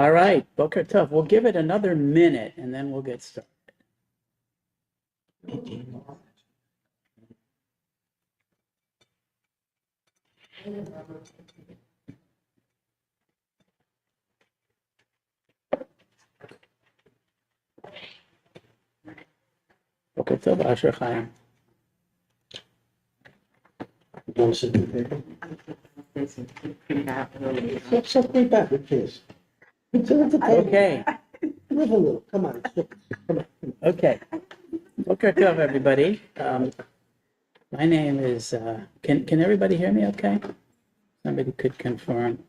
All right, Boker Tov. We'll give it another minute and then we'll get started. Boker Tov, Asher Chaim. Okay. Come on. Okay. Boker Tov, everybody. My name is, can everybody hear me okay? Somebody could confirm.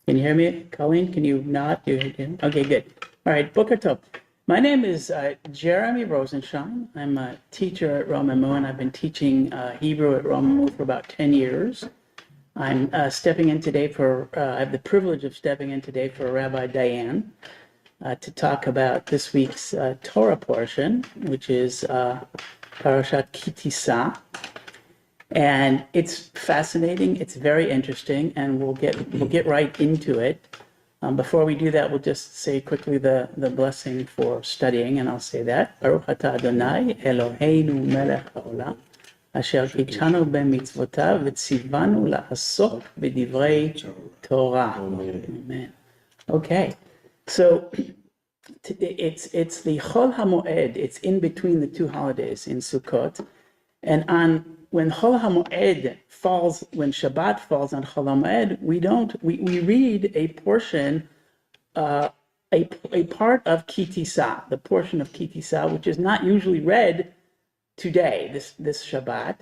Can you hear me? Colleen, can you nod? Okay, good. All right, Boker Tov. My name is Jeremy Rosenshine. I'm a teacher at Romemu, and I've been teaching Hebrew at Romemu for about 10 years. I'm stepping in today I have the privilege of stepping in today for Rabbi Diane to talk about this week's Torah portion, which is Parashat Kitisa. And it's fascinating, it's very interesting, and we'll get right into it. Before we do that, we'll just say quickly the blessing for studying, and I'll say that. Baruch atah Adonai Eloheinu melech haolam, asher kitshanu b'mitzvotav v'tzivanu la'asok b'divrei Torah. Amen. Okay, so it's the Chol HaMoed. It's in between the two holidays in Sukkot, and when Chol HaMoed falls, when Shabbat falls on Chol HaMoed, we read a portion, a part of Kitisa, the portion of Kitisa, which is not usually read today, this Shabbat.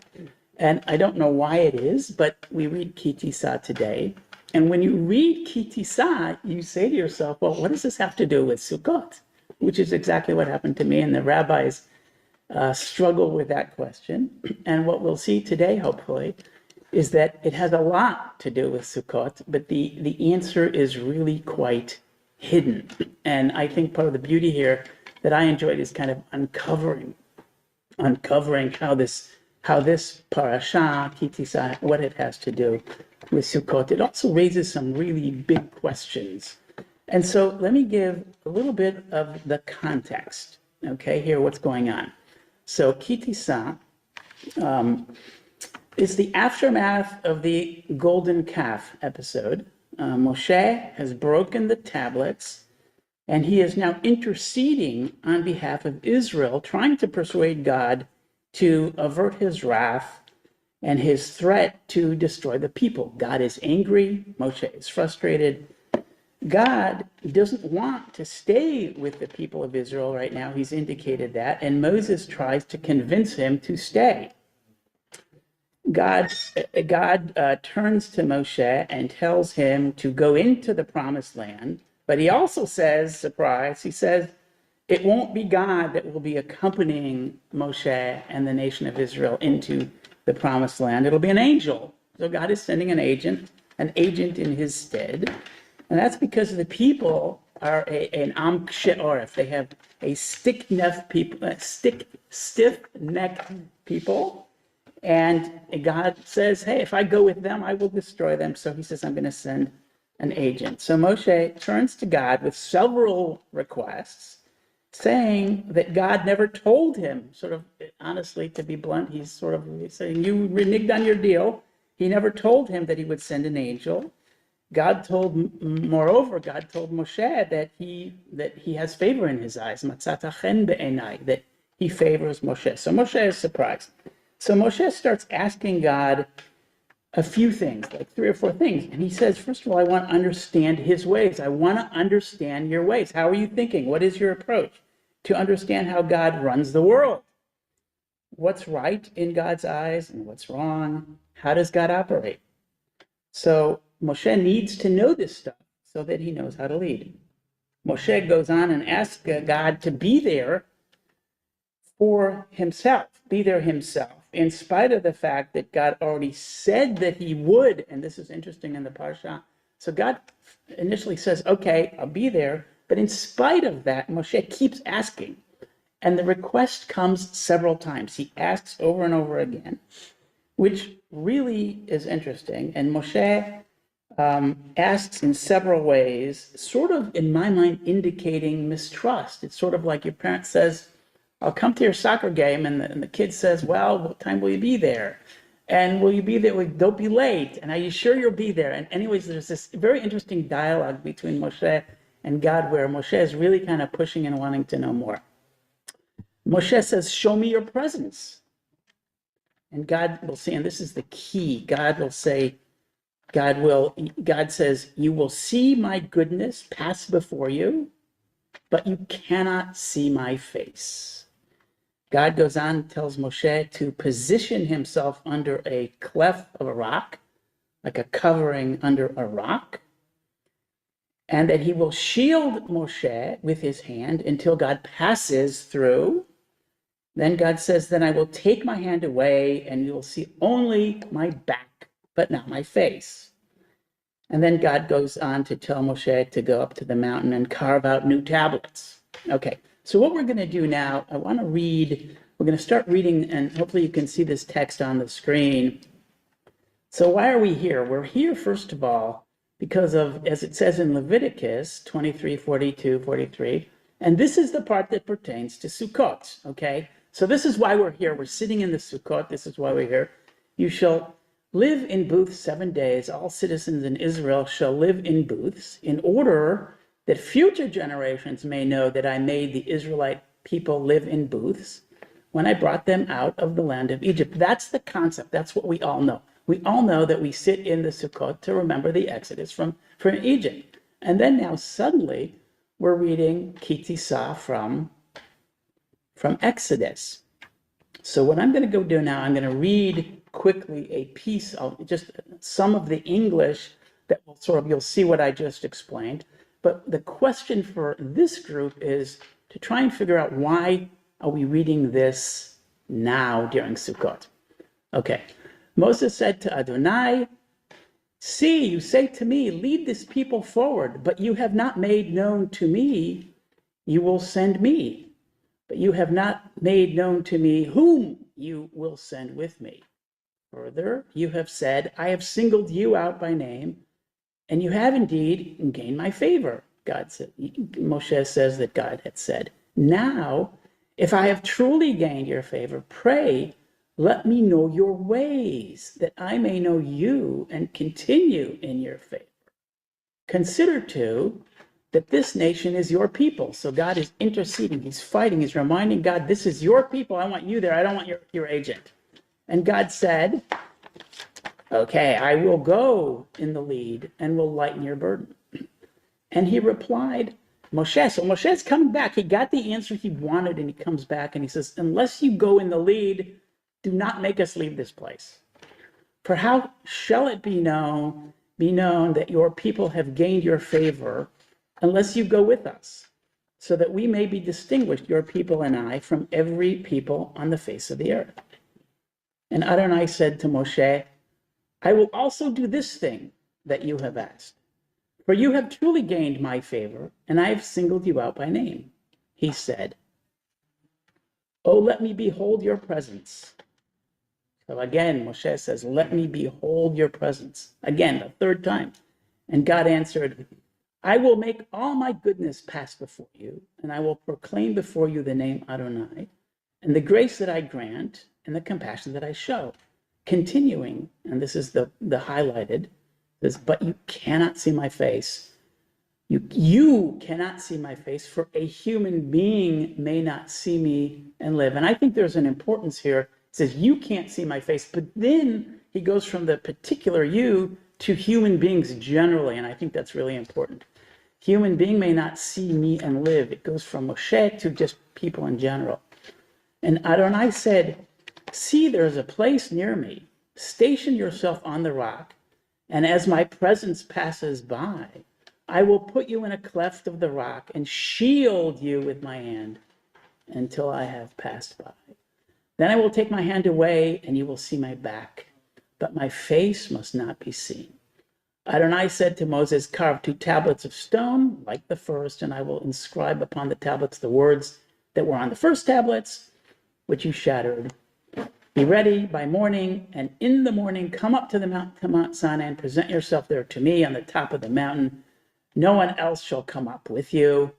And I don't know why it is, but we read Kitisa today. And when you read Kitisa, you say to yourself, well, what does this have to do with Sukkot? Which is exactly what happened to me, and the rabbis struggle with that question. And what we'll see today, hopefully, is that it has a lot to do with Sukkot, but the answer is really quite hidden. And I think part of the beauty here that I enjoyed is kind of uncovering how this parasha, Kitisa, what it has to do with Sukkot. It also raises some really big questions. And so let me give a little bit of the context, okay, here, what's going on. So Kitisa is the aftermath of the golden calf episode. Moshe has broken the tablets, and he is now interceding on behalf of Israel, trying to persuade God to avert his wrath and his threat to destroy the people. God is angry, Moshe is frustrated. God doesn't want to stay with the people of Israel right now. He's indicated that, and Moses tries to convince him to stay. God turns to Moshe and tells him to go into the promised land, but he also says, surprise, he says, it won't be God that will be accompanying Moshe and the nation of Israel into the promised land. It'll be an angel. So God is sending an agent in his stead. And that's because the people are an am kshei oref. They have a stiff-necked people. And God says, hey, if I go with them, I will destroy them. So he says, I'm going to send an agent. So Moshe turns to God with several requests, saying that God never told him, sort of, honestly, to be blunt, he's saying, you reneged on your deal. He never told him that he would send an angel. Moreover, God told Moshe that he has favor in his eyes, matzata chen be'enai, that he favors Moshe. So Moshe is surprised. So Moshe starts asking God a few things, like 3 or 4 things. And he says, first of all, I want to understand his ways. I want to understand your ways. How are you thinking? What is your approach to understand how God runs the world? What's right in God's eyes and what's wrong? How does God operate? So Moshe needs to know this stuff so that he knows how to lead. Moshe goes on and asks God to be there for himself, in spite of the fact that God already said that he would, and this is interesting in the Parsha. So God initially says, okay, I'll be there, but in spite of that, Moshe keeps asking, and the request comes several times. He asks over and over again, which really is interesting, and Moshe asks in several ways, sort of, in my mind, indicating mistrust. It's sort of like your parent says, I'll come to your soccer game, and the kid says, well, what time will you be there? And will you be there? Don't be late. And are you sure you'll be there? And anyways, there's this very interesting dialogue between Moshe and God where Moshe is really kind of pushing and wanting to know more. Moshe says, show me your presence. And God will say, and this is the key, God says, you will see my goodness pass before you, but you cannot see my face. God goes on and tells Moshe to position himself under a cleft of a rock, like a covering under a rock, and that he will shield Moshe with his hand until God passes through. Then God says, then I will take my hand away and you will see only my back, but not my face. And then God goes on to tell Moshe to go up to the mountain and carve out new tablets. Okay, so what we're going to do now, I want to read, we're going to start reading, and hopefully you can see this text on the screen. So why are we here? We're here, first of all, because of, as it says in Leviticus 23, 42, 43, and this is the part that pertains to Sukkot, okay? So this is why we're here. We're sitting in the Sukkot. This is why we're here. You shall live in booths 7 days. All citizens in Israel shall live in booths in order that future generations may know that I made the Israelite people live in booths when I brought them out of the land of Egypt. That's the concept. That's what we all know. We all know that we sit in the Sukkot to remember the Exodus from Egypt. And then now suddenly we're reading Ki Tisa from Exodus. So what I'm going to go do now, I'm going to read quickly a piece of just some of the English that will sort of, you'll see what I just explained. But the question for this group is to try and figure out, why are we reading this now during Sukkot? Okay. Moses said to Adonai, see, you say to me, lead this people forward, but you have not made known to me, you will send me. But you have not made known to me whom you will send with me. Further, you have said, I have singled you out by name, and you have indeed gained my favor. God said, Moshe says that God had said, now, if I have truly gained your favor, pray, let me know your ways, that I may know you and continue in your favor. Consider too, that this nation is your people. So God is interceding, he's fighting, he's reminding God, this is your people, I want you there, I don't want your agent. And God said, okay, I will go in the lead and will lighten your burden. And he replied, Moshe, so Moshe's coming back, he got the answer he wanted, and he comes back and he says, unless you go in the lead, do not make us leave this place. For how shall it be known that your people have gained your favor, unless you go with us, so that we may be distinguished, your people and I, from every people on the face of the earth. And Adonai said to Moshe, I will also do this thing that you have asked, for you have truly gained my favor, and I have singled you out by name. He said, oh, let me behold your presence. So again, Moshe says, let me behold your presence. Again, the third time. And God answered, I will make all my goodness pass before you, and I will proclaim before you the name Adonai, and the grace that I grant, and the compassion that I show. Continuing, and this is the highlighted, says, but you cannot see my face. You cannot see my face, for a human being may not see me and live. And I think there's an importance here. It says, you can't see my face, but then he goes from the particular you to human beings generally, and I think that's really important. Human being may not see me and live. It goes from Moshe to just people in general. And Adonai said, see, there's a place near me. Station yourself on the rock, and as my presence passes by, I will put you in a cleft of the rock and shield you with my hand until I have passed by. Then I will take my hand away, and you will see my back, but my face must not be seen. Adonai said to Moses, carve 2 tablets of stone, like the first, and I will inscribe upon the tablets the words that were on the first tablets, which you shattered. Be ready by morning, and in the morning come up to Mount Sinai and present yourself there to me on the top of the mountain. No one else shall come up with you,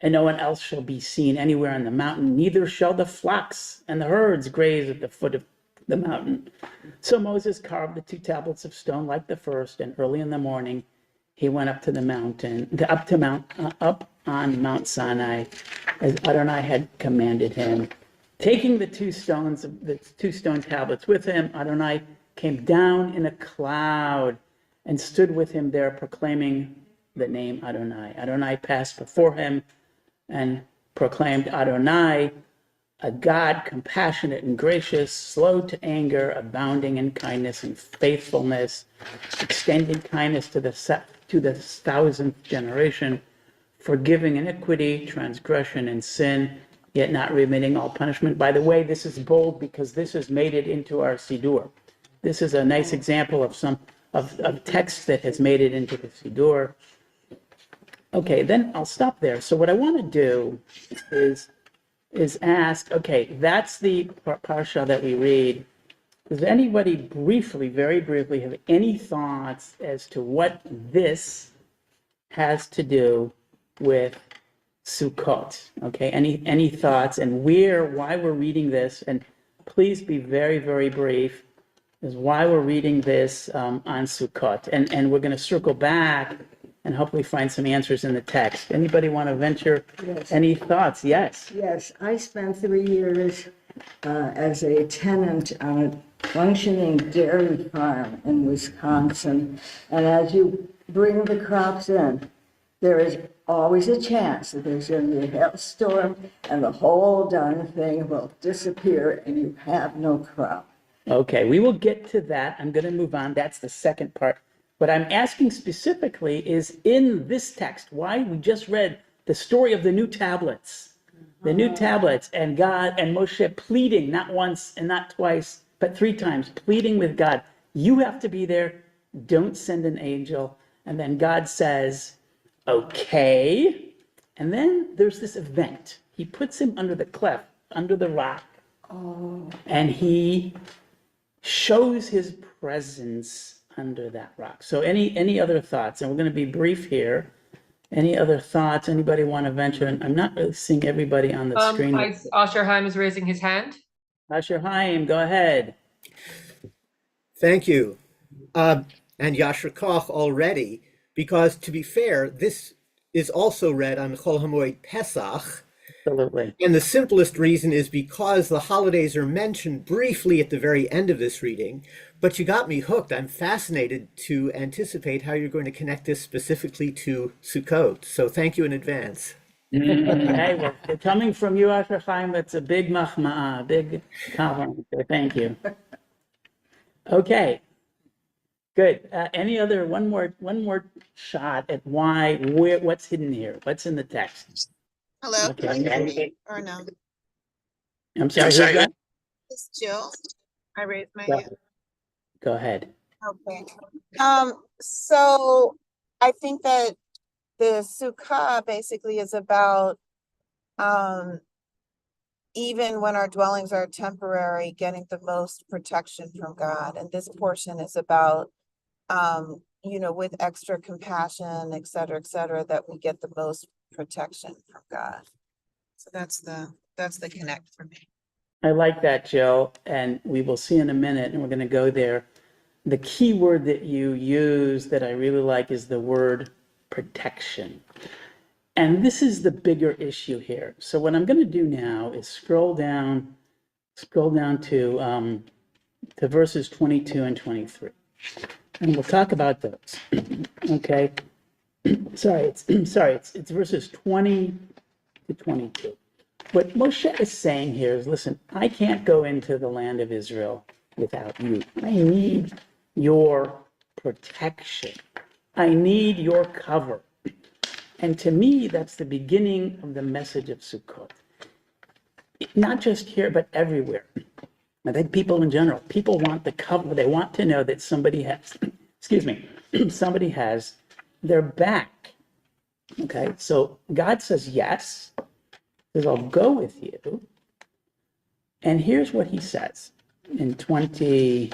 and no one else shall be seen anywhere on the mountain, neither shall the flocks and the herds graze at the foot of the mountain. So Moses carved the 2 tablets of stone like the first, and early in the morning he went up to the mountain, up on Mount Sinai, as Adonai had commanded him. Taking the 2 stone tablets with him, Adonai came down in a cloud and stood with him there, proclaiming the name Adonai. Adonai passed before him and proclaimed, Adonai, a God compassionate and gracious, slow to anger, abounding in kindness and faithfulness, extending kindness to the 1000th generation, forgiving iniquity, transgression, and sin, yet not remitting all punishment. By the way, this is bold because this has made it into our Siddur. This is a nice example of text that has made it into the Siddur. Okay, then I'll stop there. So what I want to do is ask, okay, that's the parsha that we read. Does anybody briefly, very briefly, have any thoughts as to what this has to do with Sukkot? Okay, any thoughts and why we're reading this? And please be very, very brief, is why we're reading this on Sukkot. And we're going to circle back and hopefully find some answers in the text. Anybody want to venture any thoughts? Yes. Yes, I spent 3 years as a tenant on a functioning dairy farm in Wisconsin. And as you bring the crops in, there is always a chance that there's going to be a hailstorm and the whole darn thing will disappear and you have no crop. Okay, we will get to that. I'm going to move on. That's the second part. What I'm asking specifically is in this text, why we just read the story of the new tablets, and God and Moshe pleading, not once and not twice, but 3 times, pleading with God, you have to be there, don't send an angel. And then God says, okay. And then there's this event. He puts him under the cleft, under the rock, and he shows his presence under that rock. So any other thoughts? And we're going to be brief here. Any other thoughts? Anybody want to venture? And I'm not really seeing everybody on the screen. Asher Haim is raising his hand. Asher Haim, go ahead. Thank you. And Yasher Koch already, because to be fair, this is also read on Chol HaMoed Pesach. Absolutely. And the simplest reason is because the holidays are mentioned briefly at the very end of this reading, but you got me hooked. I'm fascinated to anticipate how you're going to connect this specifically to Sukkot. So thank you in advance. Okay, well, coming from you, Asher Haim, that's a big mahma'ah, big compliment. So thank you. Okay, good. Any other, one more shot at what's hidden here? What's in the text? Hello, Okay. can you hear me or no? I'm sorry, who's that? It's Jill. I raised my Go hand. ahead. Go ahead. Okay. So I think that the Sukkah basically is about even when our dwellings are temporary, getting the most protection from God. And this portion is about with extra compassion, et cetera, that we get the most protection from God. So that's the connect for me. I like that, Jill, and we will see in a minute, and we're going to go there. The key word that you use that I really like is the word protection. And this is the bigger issue here. So what I'm going to do now is scroll down to verses 22 and 23. And we'll talk about those. Okay. It's verses 20 to 22. What Moshe is saying here is, listen, I can't go into the land of Israel without you. I need your protection. I need your cover. And to me, that's the beginning of the message of Sukkot. Not just here, but everywhere. I think people in general, people want the cover. They want to know that somebody has, somebody has their back. Okay, so God says yes, says I'll go with you. And here's what he says. in 20,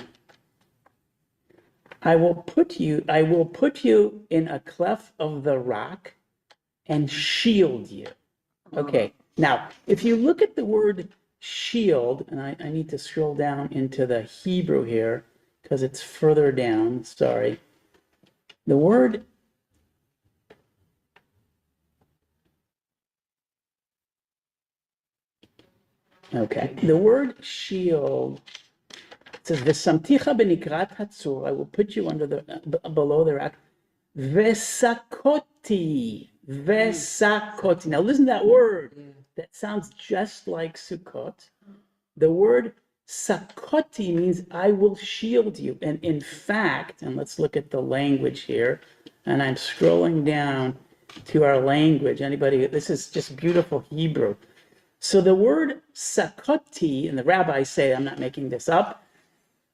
I will put you in a cleft of the rock and shield you. Okay, now, if you look at the word shield, and I need to scroll down into the Hebrew here because it's further down, sorry. The word, okay, the word shield, it says, V'samticha benikrat hatzur, I will put you under below the rock, Vesakoti. Now listen to that word. That sounds just like Sukkot. The word sakoti means I will shield you. And in fact, and let's look at the language here, and I'm scrolling down to our language. Anybody, this is just beautiful Hebrew. So the word sakoti, and the rabbis say, I'm not making this up,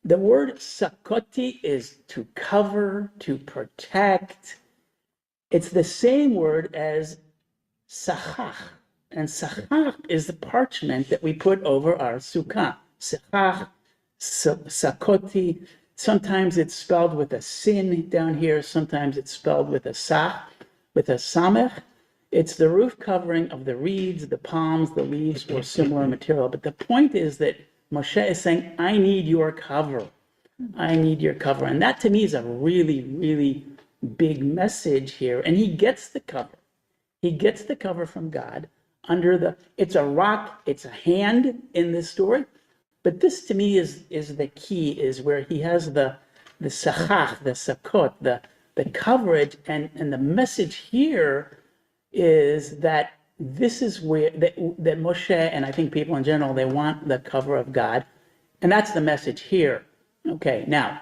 the word sakoti is to cover, to protect. It's the same word as sachach. And sachach is the parchment that we put over our sukkah. Sachach, sakoti. Sometimes it's spelled with a sin down here. Sometimes it's spelled with a sach, with a samech. It's the roof covering of the reeds, the palms, the leaves, or similar material. But the point is that Moshe is saying, I need your cover. I need your cover. And that to me is a really, really big message here. And he gets the cover. He gets the cover from God under it's a rock, it's a hand in this story. But this to me is the key, is where he has the sachach, the sakot, the coverage. And the message here is that this is where that Moshe, and I think people in general, they want the cover of God. And that's the message here. Okay, now,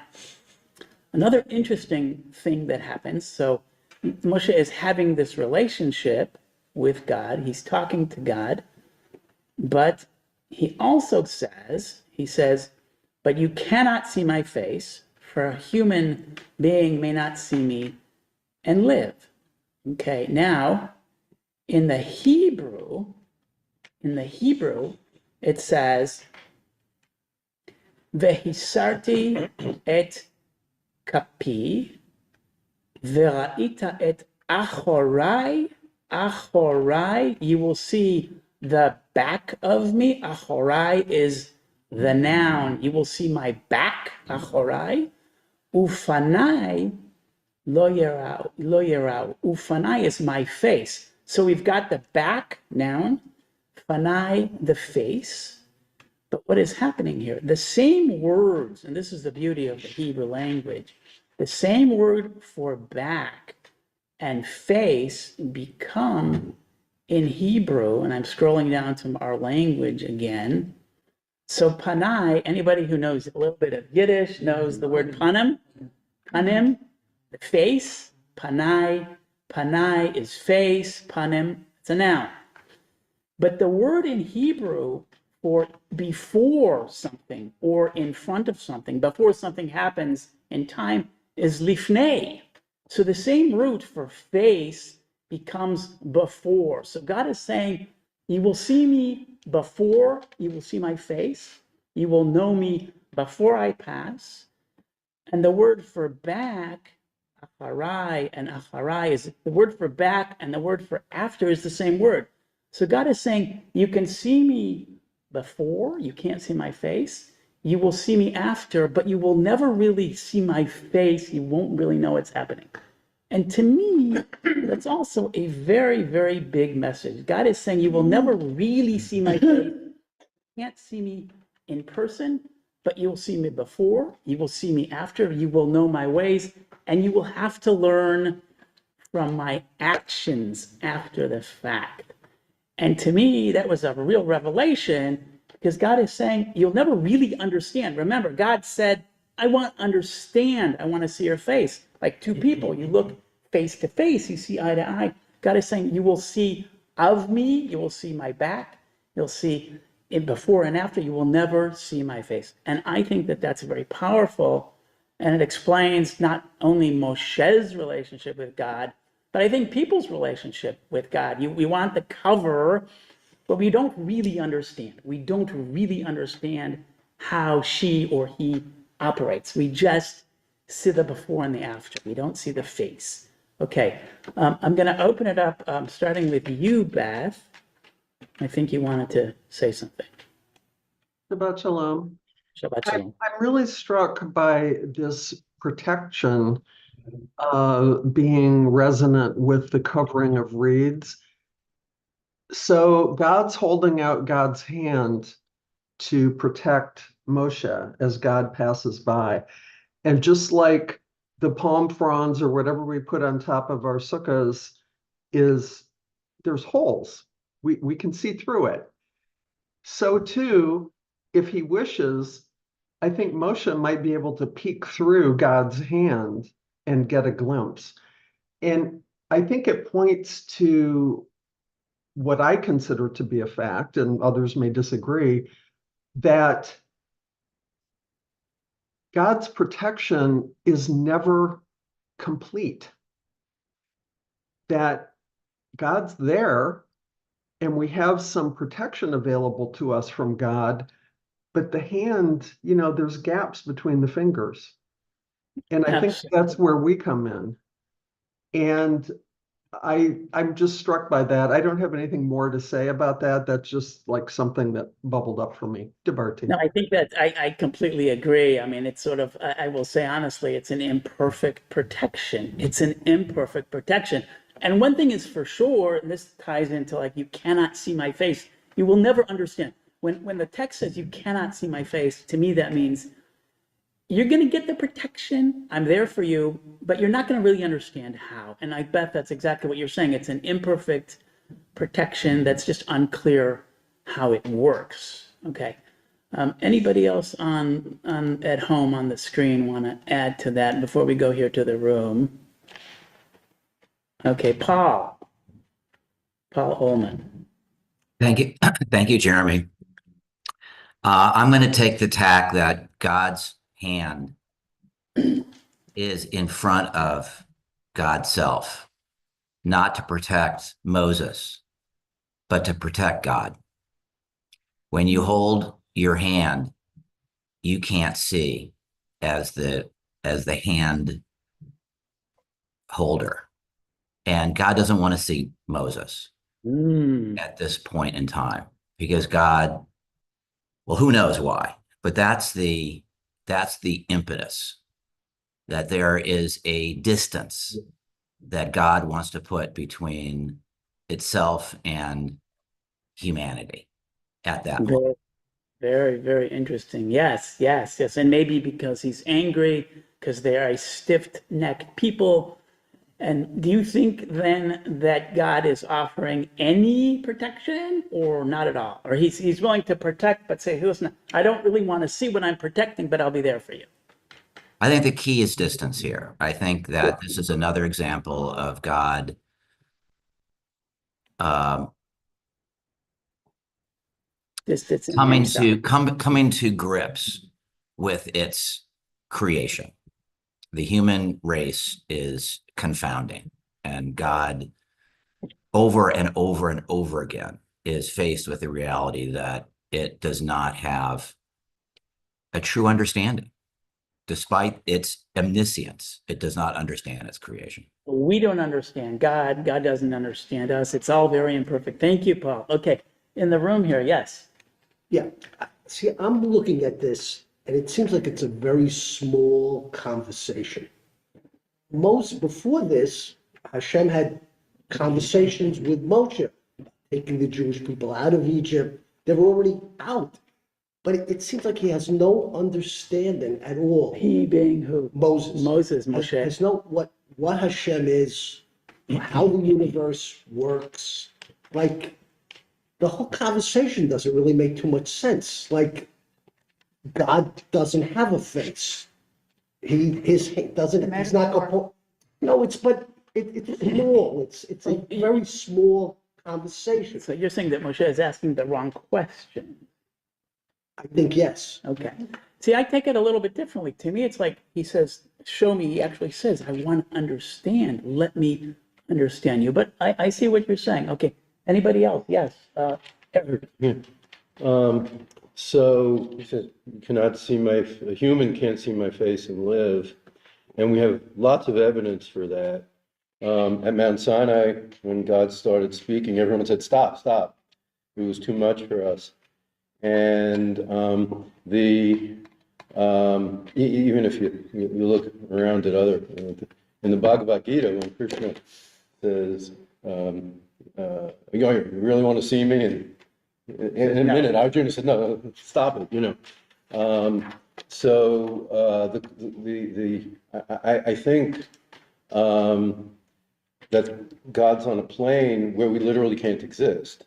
another interesting thing that happens, so Moshe is having this relationship with God. He's talking to God, but he also says, but you cannot see my face, for a human being may not see me and live. Okay, now, in the Hebrew, it says, Vehisarti et kapi, Vera'ita et achorai, you will see the back of me. Achorai is the noun. You will see my back, achorai. Ufanai lo yerau. Ufanai is my face. So we've got the back, noun, fanai, the face. But what is happening here? The same words, and this is the beauty of the Hebrew language, the same word for back and face become in Hebrew, and I'm scrolling down to our language again. So panai, anybody who knows a little bit of Yiddish knows the word panim, the face, panai is face, panim, it's a noun. But the word in Hebrew for before something or in front of something, before something happens in time, is lifnei. So the same root for face becomes before. So God is saying, you will see me before, you will see my face, you will know me before I pass. And the word for back, acharai and acharai, is the word for back, and the word for after is the same word. So God is saying, you can see me before, you can't see my face. You will see me after, but you will never really see my face. You won't really know what's happening. And to me, that's also a very, very big message. God is saying, you will never really see my face. You can't see me in person, but you will see me before, you will see me after, you will know my ways, and you will have to learn from my actions after the fact. And to me, that was a real revelation, because God is saying, you'll never really understand. Remember, God said, I want to understand. I want to see your face. Like two people, you look face to face, you see eye to eye. God is saying, you will see of me, you will see my back, you'll see in before and after, you will never see my face. And I think that that's very powerful. And it explains not only Moshe's relationship with God, but I think people's relationship with God. We want the cover, but we don't really understand. We don't really understand how she or he operates. We just see the before and the after. We don't see the face. Okay, I'm going to open it up, starting with you, Beth. I think you wanted to say something. Shabbat shalom. Shabbat shalom. I'm really struck by this protection being resonant with the covering of reeds. So God's holding out God's hand to protect Moshe as God passes by. And just like the palm fronds or whatever we put on top of our sukkahs there's holes. We can see through it. So too, if he wishes, I think Moshe might be able to peek through God's hand and get a glimpse. And I think it points to what I consider to be a fact, and others may disagree, that God's protection is never complete. That God's there and we have some protection available to us from God, but the hand, there's gaps between the fingers. And I think that's where we come in. And I'm just struck by that. I don't have anything more to say about that. That's just like something that bubbled up for me. DeBarty. No, I think that I completely agree. I mean, it's sort of, I will say honestly, it's an imperfect protection. It's an imperfect protection. And one thing is for sure, and this ties into like, you cannot see my face. You will never understand. When the text says you cannot see my face, to me, that means you're going to get the protection. I'm there for you, but you're not going to really understand how. And I bet that's exactly what you're saying. It's an imperfect protection that's just unclear how it works. Okay. Anybody else on at home on the screen want to add to that before we go here to the room? Okay, Paul Ullman. Thank you. Thank you, Jeremy. I'm going to take the tack that God's hand is in front of God's self, not to protect Moses, but to protect God. When you hold your hand, you can't see as the hand holder. And God doesn't want to see Moses at this point in time, because God, well, who knows why, but that's the impetus, that there is a distance that God wants to put between itself and humanity at that moment. Very, very interesting. Yes. And maybe because he's angry, because they are a stiff-necked people. And do you think then that God is offering any protection or not at all? Or he's willing to protect, but say, listen, I don't really want to see what I'm protecting, but I'll be there for you. I think the key is distance here. I think that this is another example of God coming to grips with its creation. The human race is confounding, and God over and over and over again is faced with the reality that it does not have a true understanding. Despite its omniscience, it does not understand its creation. We don't understand God. God doesn't understand us. It's all very imperfect. Thank you, Paul. Okay, in the room here, yes. Yeah, see, I'm looking at this, and it seems like it's a very small conversation. Before this, Hashem had conversations with Moshe, taking the Jewish people out of Egypt. They were already out. But it seems like he has no understanding at all. He being who? Moses. Moshe. Has no what Hashem is, how the universe works. Like, the whole conversation doesn't really make too much sense. Like, God doesn't have a face. He's not going. No, it's small. It's a very small conversation. So you're saying that Moshe is asking the wrong question. I think yes. Okay. See, I take it a little bit differently. To me, it's like he says, show me. He actually says, I want to understand. Let me understand you. But I see what you're saying. Okay. Anybody else? Yes. Everett. Yeah. So he said, "You cannot see a human can't see my face and live." And we have lots of evidence for that. At Mount Sinai, when God started speaking, everyone said, "Stop, stop." It was too much for us. And even if you look around at other, in the Bhagavad Gita, when Krishna says, you really want to see me? And in a minute, Arjuna said, "No, stop it," I think that God's on a plane where we literally can't exist.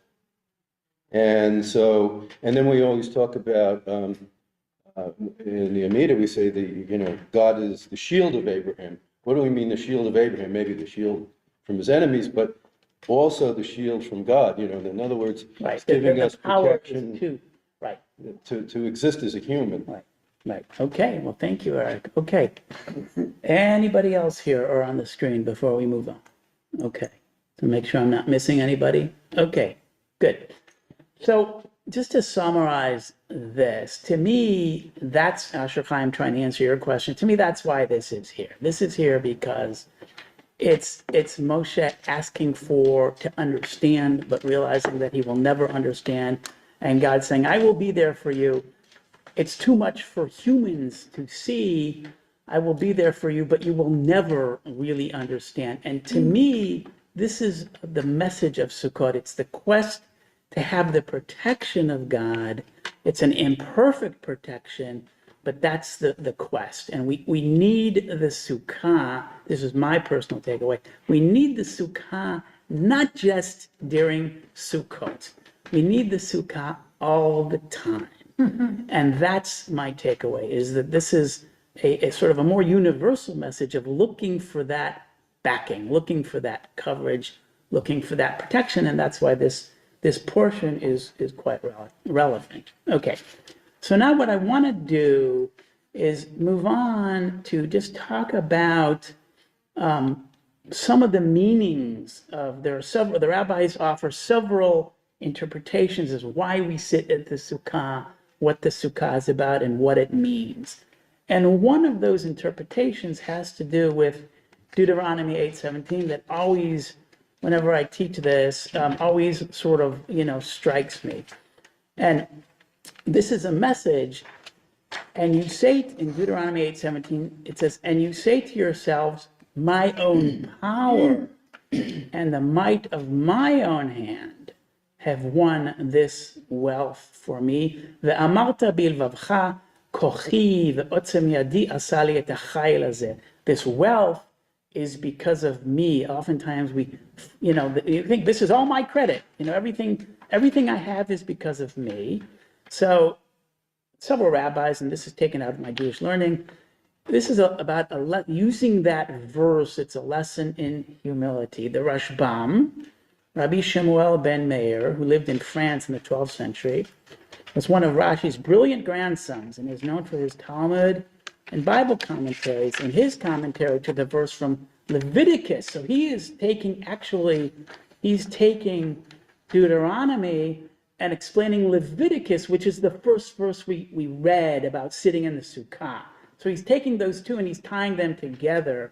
And then we always talk about, in the Amida, we say God is the shield of Abraham. What do we mean, the shield of Abraham? Maybe the shield from his enemies, but also the shield from God. In other words, Right. it's giving us power is protection right. to exist as a human. Right. Okay. Well, thank you, Eric. Okay. Anybody else here or on the screen before we move on? Okay. To make sure I'm not missing anybody. Okay. Good. So just to summarize this, to me, that's, Asher Chaim, trying to answer your question. To me, that's why this is here. This is here because it's Moshe asking to understand, but realizing that he will never understand. And God saying, "I will be there for you. It's too much for humans to see. I will be there for you, but you will never really understand." And to me, this is the message of Sukkot. It's the quest to have the protection of God. It's an imperfect protection, but that's the quest. And we need the Sukkah. This is my personal takeaway. We need the Sukkah not just during Sukkot. We need the Sukkah all the time. And that's my takeaway, is that this is a sort of a more universal message of looking for that backing, looking for that coverage, looking for that protection. And that's why this portion is quite relevant. Okay, so now what I want to do is move on to just talk about some of the meanings of, the rabbis offer several interpretations as why we sit at the Sukkah, what the Sukkah is about, and what it means. And one of those interpretations has to do with Deuteronomy 8:17 that always, whenever I teach this, always sort of, strikes me. And this is a message, and you say in Deuteronomy 8:17, it says, "And you say to yourselves, my own power and the might of my own hand have won this wealth for me. Ve'amarta bilvavcha kochi ve'otzem yadi asa li et hachayil hazeh." This wealth is because of me. Oftentimes you think this is all my credit. Everything I have is because of me. So several rabbis, and this is taken out of my Jewish learning, this is about using that verse. It's a lesson in humility. The Rashbam, Rabbi Shemuel ben Meir, who lived in France in the 12th century, was one of Rashi's brilliant grandsons and is known for his Talmud and Bible commentaries, and his commentary to the verse from Leviticus. So he's taking Deuteronomy and explaining Leviticus, which is the first verse we read about sitting in the Sukkah. So he's taking those two and he's tying them together.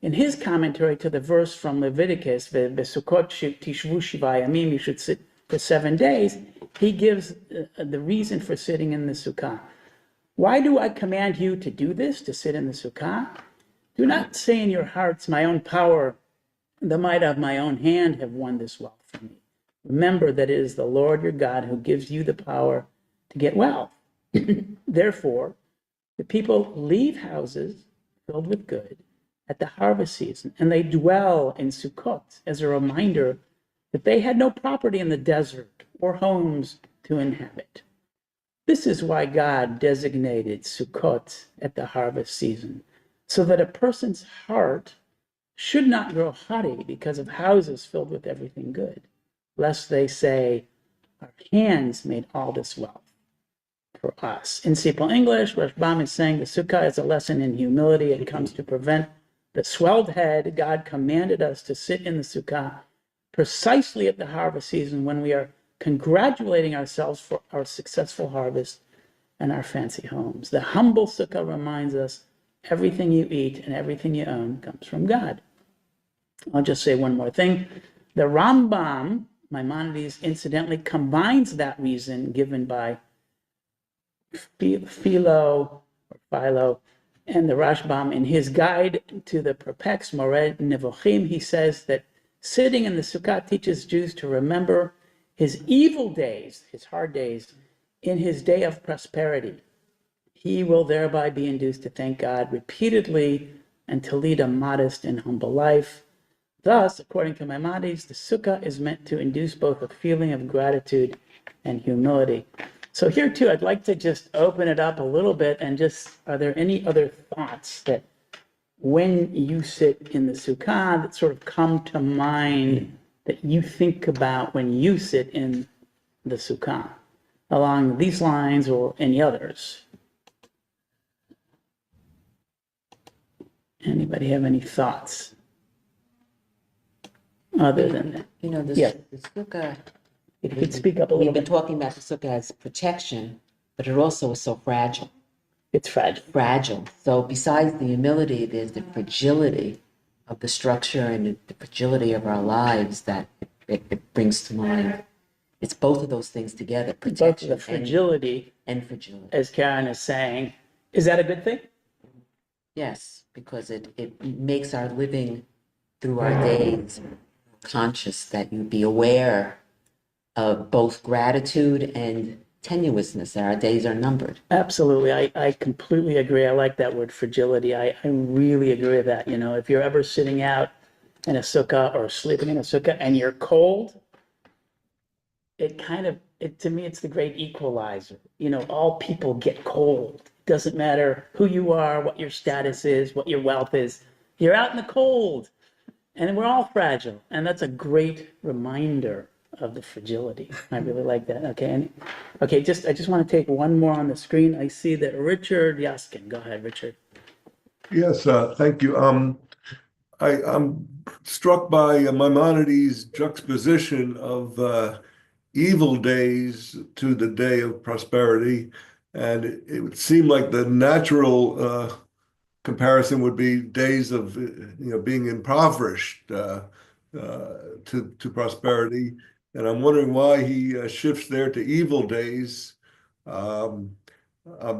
In his commentary to the verse from Leviticus, "Besukot tishvu shiva yamim," you should sit for 7 days, he gives the reason for sitting in the Sukkah. "Why do I command you to do this, to sit in the Sukkah? Do not say in your hearts, my own power, the might of my own hand have won this wealth for me. Remember that it is the Lord your God who gives you the power to get wealth. Therefore, the people leave houses filled with good at the harvest season, and they dwell in Sukkot as a reminder that they had no property in the desert or homes to inhabit. This is why God designated Sukkot at the harvest season, so that a person's heart should not grow haughty because of houses filled with everything good, lest they say, our hands made all this wealth for us." In simple English, Rashbam is saying the Sukkah is a lesson in humility. It comes to prevent the swelled head. God commanded us to sit in the Sukkah precisely at the harvest season when we are congratulating ourselves for our successful harvest and our fancy homes. The humble sukkah reminds us everything you eat and everything you own comes from God. I'll just say one more thing. The Rambam, Maimonides, incidentally combines that reason given by Philo and the Rashbam in his guide to the Perpex Mored Nevochim. He says that sitting in the Sukkah teaches Jews to remember his evil days, his hard days, in his day of prosperity. He will thereby be induced to thank God repeatedly and to lead a modest and humble life. Thus, according to Maimonides, the Sukkah is meant to induce both a feeling of gratitude and humility. So here too, I'd like to just open it up a little bit and just, are there any other thoughts that when you sit in the Sukkah that sort of come to mind that you think about when you sit in the Sukkah along these lines or any others? Anybody have any thoughts other than that? You know, Yeah. the sukkah, If you could speak up a we've little been bit. talking about the sukkah as protection, but it also is so fragile. It's fragile. Fragile. So besides the humility, there's the fragility of the structure and the fragility of our lives that it brings to mind. It's both of those things together, Both protection the fragility, and fragility. as Karen is saying, is that a good thing? Yes, because it makes our living through our days conscious, that you be aware of both gratitude and tenuousness, that our days are numbered. Absolutely. I completely agree. I like that word fragility. I really agree with that. You know, if you're ever sitting out in a sukkah or sleeping in a sukkah and you're cold, to me, it's the great equalizer. You know, all people get cold. It doesn't matter who you are, what your status is, what your wealth is. You're out in the cold and we're all fragile. And that's a great reminder of the fragility. I really like that. Okay. I just want to take one more on the screen. I see that Richard Yaskin. Go ahead, Richard. Yes, thank you. I'm struck by Maimonides' juxtaposition of evil days to the day of prosperity, and it would seem like the natural comparison would be days of being impoverished to prosperity. And I'm wondering why he shifts there to evil days. I'm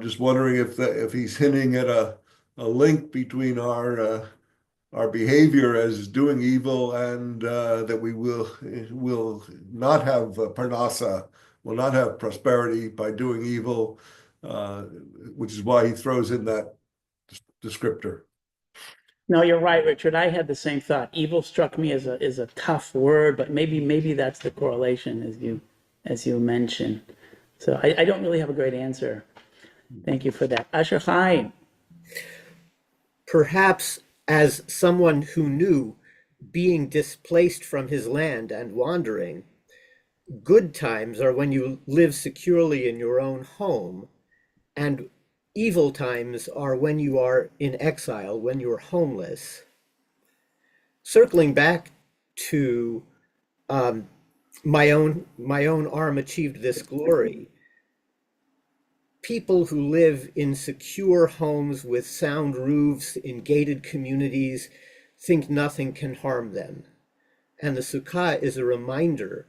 just wondering if he's hinting at a link between our behavior as doing evil and that we will not have parnasa, will not have prosperity by doing evil, which is why he throws in that descriptor. No, you're right, Richard. I had the same thought. Evil struck me as a tough word, but maybe that's the correlation as you mentioned. So I don't really have a great answer. Thank you for that. Asher Chaim. Perhaps as someone who knew being displaced from his land and wandering, good times are when you live securely in your own home, and evil times are when you are in exile, when you're homeless. Circling back to my own arm achieved this glory. People who live in secure homes with sound roofs in gated communities think nothing can harm them. And the Sukkah is a reminder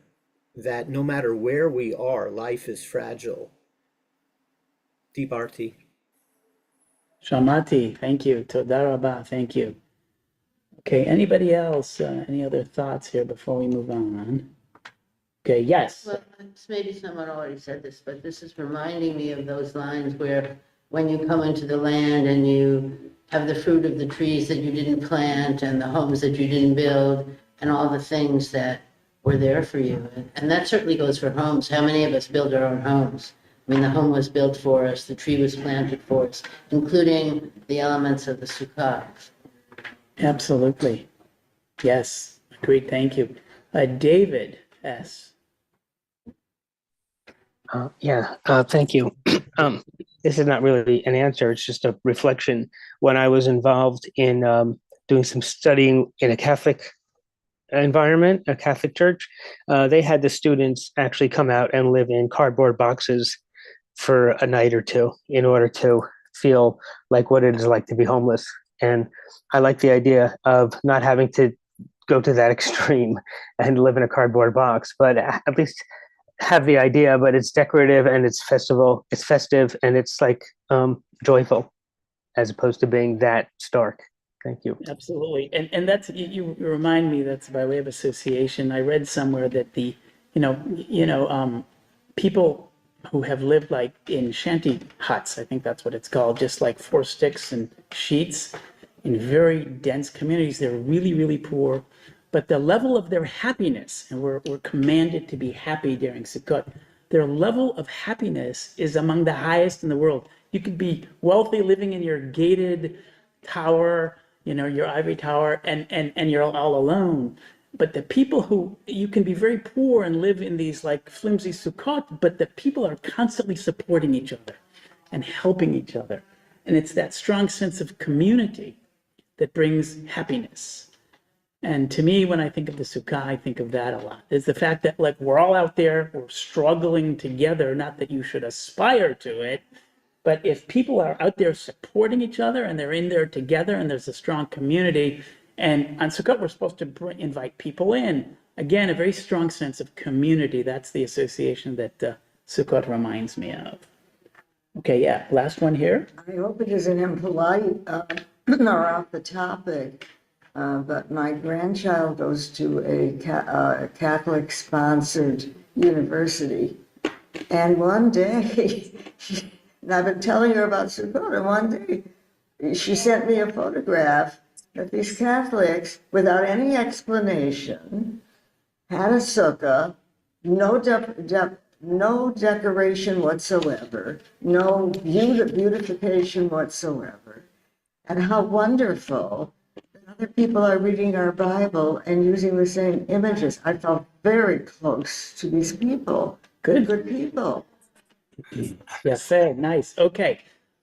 that no matter where we are, life is fragile. Dibarti. Shamati, thank you. Toda rabah, thank you. Okay, anybody else? Any other thoughts here before we move on? Okay, yes. Well, maybe someone already said this, but this is reminding me of those lines where when you come into the land and you have the fruit of the trees that you didn't plant and the homes that you didn't build and all the things that were there for you. And that certainly goes for homes. How many of us build our own homes? I mean, the home was built for us, the tree was planted for us, including the elements of the sukkah. Absolutely. Yes, agreed. Thank you. David S. Thank you. This is not really an answer, it's just a reflection. When I was involved in doing some studying in a Catholic environment, a Catholic church, they had the students actually come out and live in cardboard boxes for a night or two in order to feel like what it is like to be homeless. And I like the idea of not having to go to that extreme and live in a cardboard box, but at least have the idea. But it's decorative and it's festive, and it's like joyful as opposed to being that stark. Thank you. Absolutely. And that's, you remind me, that's by way of association. I read somewhere that people who have lived like in shanty huts, I think that's what it's called, just like four sticks and sheets in very dense communities, they're really, really poor. But the level of their happiness, and we're commanded to be happy during Sukkot, their level of happiness is among the highest in the world. You could be wealthy living in your gated tower, your ivory tower, and you're all alone. But the people who, you can be very poor and live in these like flimsy sukkot, but the people are constantly supporting each other and helping each other. And it's that strong sense of community that brings happiness. And to me, when I think of the sukkah, I think of that a lot. Is the fact that like we're all out there, we're struggling together, not that you should aspire to it, but if people are out there supporting each other and they're in there together and there's a strong community, and on Sukkot, we're supposed to invite people in. Again, a very strong sense of community. That's the association that Sukkot reminds me of. Okay, yeah, last one here. I hope it isn't impolite or off the topic, but my grandchild goes to a Catholic-sponsored university, and one day, and I've been telling her about Sukkot, and one day she sent me a photograph that these Catholics, without any explanation, had a sukkah, no decoration whatsoever, no beautification whatsoever. And how wonderful that other people are reading our Bible and using the same images. I felt very close to these people. Good people. Yes, nice. Okay,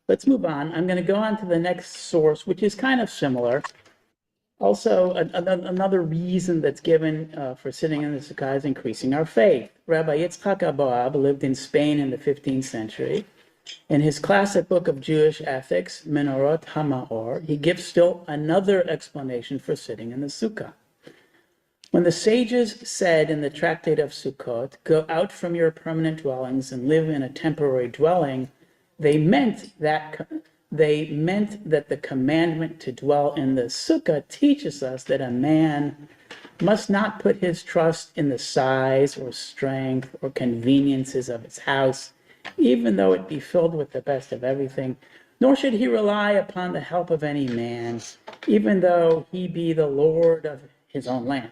let's move on. I'm going to go on to the next source, which is kind of similar. Also, another reason that's given for sitting in the sukkah is increasing our faith. Rabbi Yitzchak Aboab lived in Spain in the 15th century. In his classic book of Jewish ethics, Menorot HaMaor, he gives still another explanation for sitting in the sukkah. When the sages said in the Tractate of Sukkot, "Go out from your permanent dwellings and live in a temporary dwelling," they meant that the commandment to dwell in the sukkah teaches us that a man must not put his trust in the size or strength or conveniences of his house, even though it be filled with the best of everything, nor should he rely upon the help of any man, even though he be the Lord of his own land.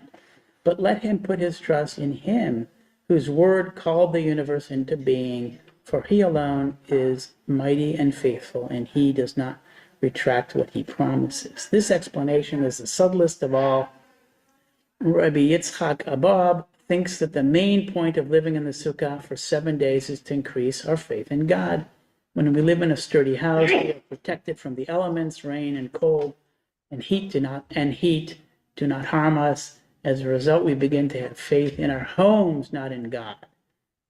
But let him put his trust in him whose word called the universe into being, for he alone is mighty and faithful, and he does not retract what he promises. This explanation is the subtlest of all. Rabbi Yitzchak Aboab thinks that the main point of living in the sukkah for 7 days is to increase our faith in God. When we live in a sturdy house, we are protected from the elements, rain and cold, and heat do not harm us. As a result, we begin to have faith in our homes, not in God.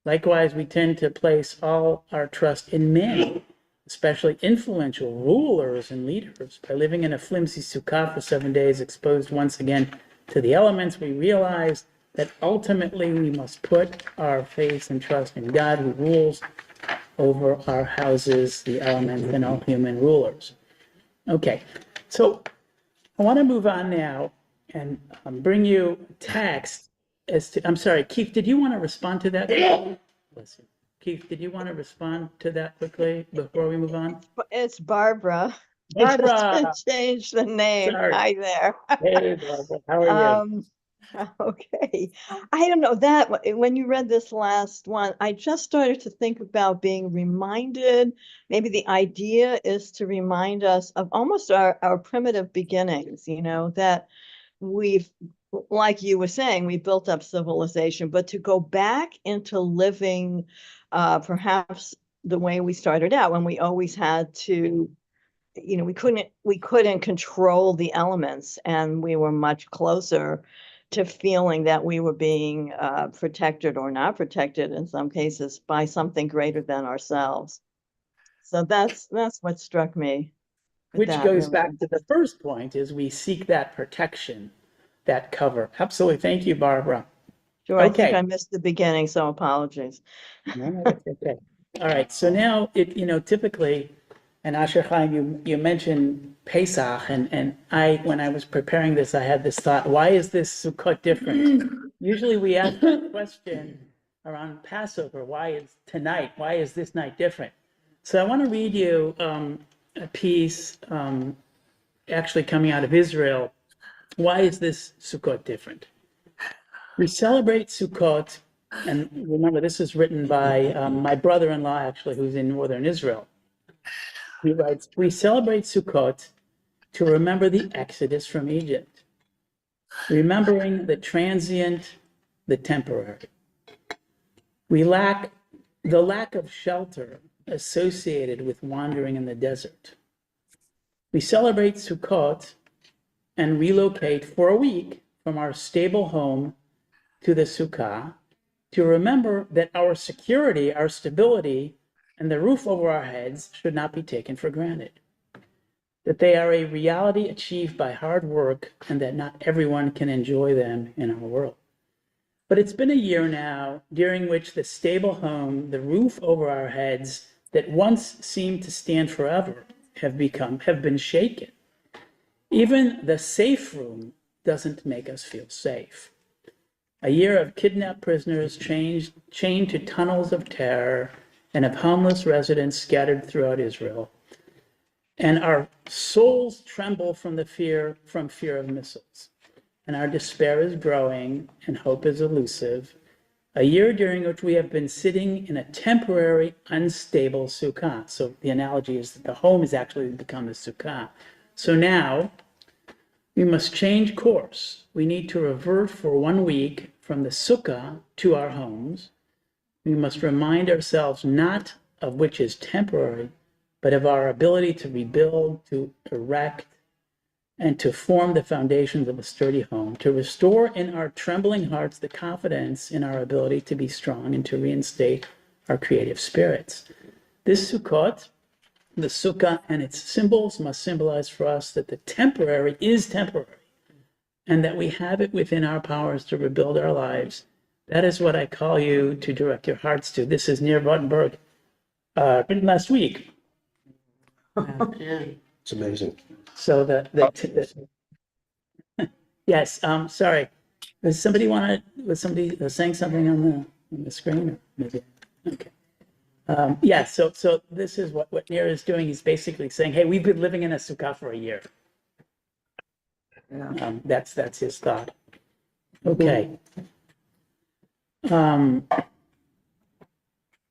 Likewise, we tend to place all our trust in men, especially influential rulers and leaders. By living in a flimsy sukkah for 7 days, exposed once again to the elements, we realize that ultimately we must put our faith and trust in God, who rules over our houses, the elements, and all human rulers. Okay, so I want to move on now and bring you text as to, I'm sorry, Keith, did you want to respond to that? Bless you. Keith, did you want to respond to that quickly before we move on? It's Barbara. Barbara! I just changed the name. Sorry. Hi there. Hey, Barbara, how are you? Okay. I don't know that when you read this last one, I just started to think about being reminded. Maybe the idea is to remind us of almost our primitive beginnings, that we've, like you were saying, we built up civilization, but to go back into living perhaps the way we started out, when we always had to, we couldn't control the elements, and we were much closer to feeling that we were being protected or not protected in some cases by something greater than ourselves. So that's what struck me. Which goes back to the first point, is we seek that protection, that cover. Absolutely. Thank you, Barbara. Sure, I think Okay. I missed the beginning, so apologies. No, that's okay. All right, so now typically, and Asher Chaim, you mentioned Pesach, and when I was preparing this, I had this thought: why is this Sukkot different? Usually, we ask that question around Passover: why is this night different? So I want to read you a piece, actually coming out of Israel. Why is this Sukkot different? We celebrate Sukkot, and remember, this is written by my brother-in-law, actually, who's in northern Israel. He writes, we celebrate Sukkot to remember the exodus from Egypt, remembering the transient, the temporary. The lack of shelter associated with wandering in the desert. We celebrate Sukkot and relocate for a week from our stable home to the Sukkah to remember that our security, our stability, and the roof over our heads should not be taken for granted. That they are a reality achieved by hard work and that not everyone can enjoy them in our world. But it's been a year now during which the stable home, the roof over our heads that once seemed to stand forever have been shaken. Even the safe room doesn't make us feel safe. A year of kidnapped prisoners chained to tunnels of terror and of homeless residents scattered throughout Israel. And our souls tremble from fear of missiles. And our despair is growing and hope is elusive. A year during which we have been sitting in a temporary, unstable sukkah. So the analogy is that the home has actually become the sukkah. So now, we must change course. We need to revert for 1 week from the sukkah to our homes. We must remind ourselves not of which is temporary, but of our ability to rebuild, to erect, and to form the foundations of a sturdy home, to restore in our trembling hearts the confidence in our ability to be strong and to reinstate our creative spirits. This Sukkot, the sukkah and its symbols must symbolize for us that the temporary is temporary and that we have it within our powers to rebuild our lives. That is what I call you to direct your hearts to. This is Nir Rottenberg, written last week. It's amazing. So yes, sorry. Was somebody saying something on the screen? Or maybe, okay. Yeah, so this is what Nir is doing. He's basically saying, hey, we've been living in a sukkah for a year. Yeah. That's his thought. Okay.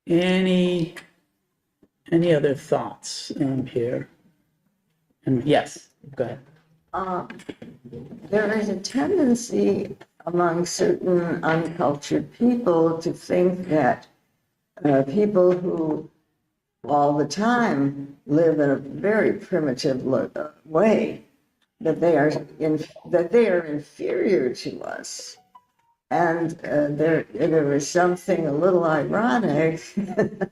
Any other thoughts here? And yes, go ahead. There is a tendency among certain uncultured people to think that people who all the time live in a very primitive way, that they are inferior to us. And there is something a little ironic that